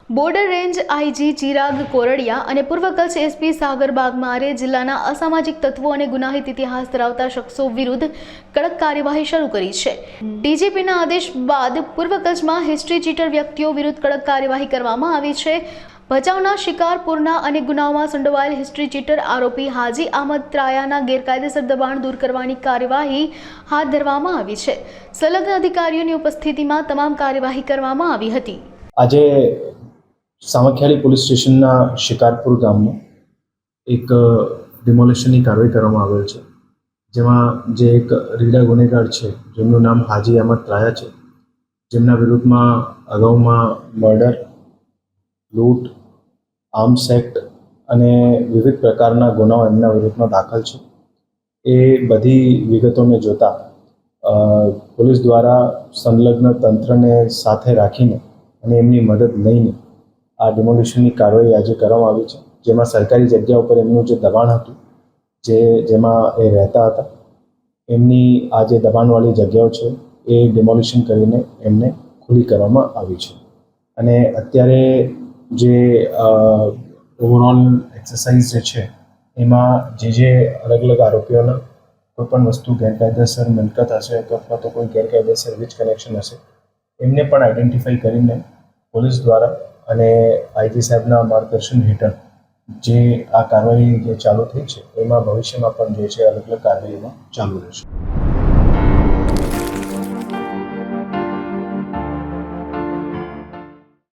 Border range IG Chirag Kordia અને પૂર્વ Kutch SP સાગર બાગમારે જિલ્લાના અસામાજિક તત્વો અને ગુનાહિત ઇતિહાસ ધરાવતા શખ્સો વિરુદ્ધ કડક કાર્યવાહી શરૂ કરી છે। ડીજીપીના આદેશ બાદ પૂર્વ કચ્છમાં હિસ્ટ્રી ચીટર વ્યક્તિઓ વિરુદ્ધ કડક કાર્યવાહી કરવામાં આવી છે। ભચાઉના શિકારપુરના અનેક ગુનાઓમાં સંડોવાયેલ હિસ્ટ્રી ચીટર આરોપી હાજી અહમદ ત્રાયાના ગેરકાયદેસર દબાણ દૂર કરવાની કાર્યવાહી હાથ ધરવામાં આવી છે। સંલગ્ન અધિકારીઓની ઉપસ્થિતિમાં તમામ કાર્યવાહી કરવામાં આવી હતી। આજે સામખિયાળી પોલીસ સ્ટેશનના શિકારપુર ગામમાં એક ડિમોલેશનની કાર્યવાહી કરવામાં આવેલ છે, જેમાં જે એક રીડા ગુનેગાર છે જેમનું નામ હાજી અહમદ ત્રાયા છે, જેમના વિરુદ્ધમાં અગાઉમાં મર્ડર, લૂંટ, આર્મ્સ એક્ટ અને વિવિધ પ્રકારના ગુનાઓ એમના વિરુદ્ધમાં દાખલ છે। એ બધી વિગતોને જોતા પોલીસ દ્વારા સંલગ્ન તંત્રને સાથે રાખીને અને એમની મદદ લઈને આ ડિમોલિશનની કાર્યવાહી આજે કરવામાં આવી છે, જેમાં સરકારી જગ્યા ઉપર એમનું જે દબાણ હતું, જેમાં એ રહેતા હતા, એમની આ જે દબાણવાળી જગ્યાઓ છે એ ડિમોલિશન કરીને એમને ખુલ્લી કરવામાં આવી છે। અને અત્યારે જે ઓવરઓલ એક્સરસાઇઝ જે છે એમાં જે અલગ અલગ આરોપીઓના કોઈપણ વસ્તુ ગેરકાયદેસર મિલકત હશે અથવા તો કોઈ ગેરકાયદેસર વીજ કનેક્શન હશે એમને પણ આઈડેન્ટિફાઈ કરીને પોલીસ દ્વારા અને આઈજી સાહેબના માર્ગદર્શન હેઠળ જે આ કાર્યવાહી જે ચાલુ થઈ છે એમાં ભવિષ્યમાં પણ જે છે અલગ અલગ કાર્યવાહીમાં ચાલુ રહેશે।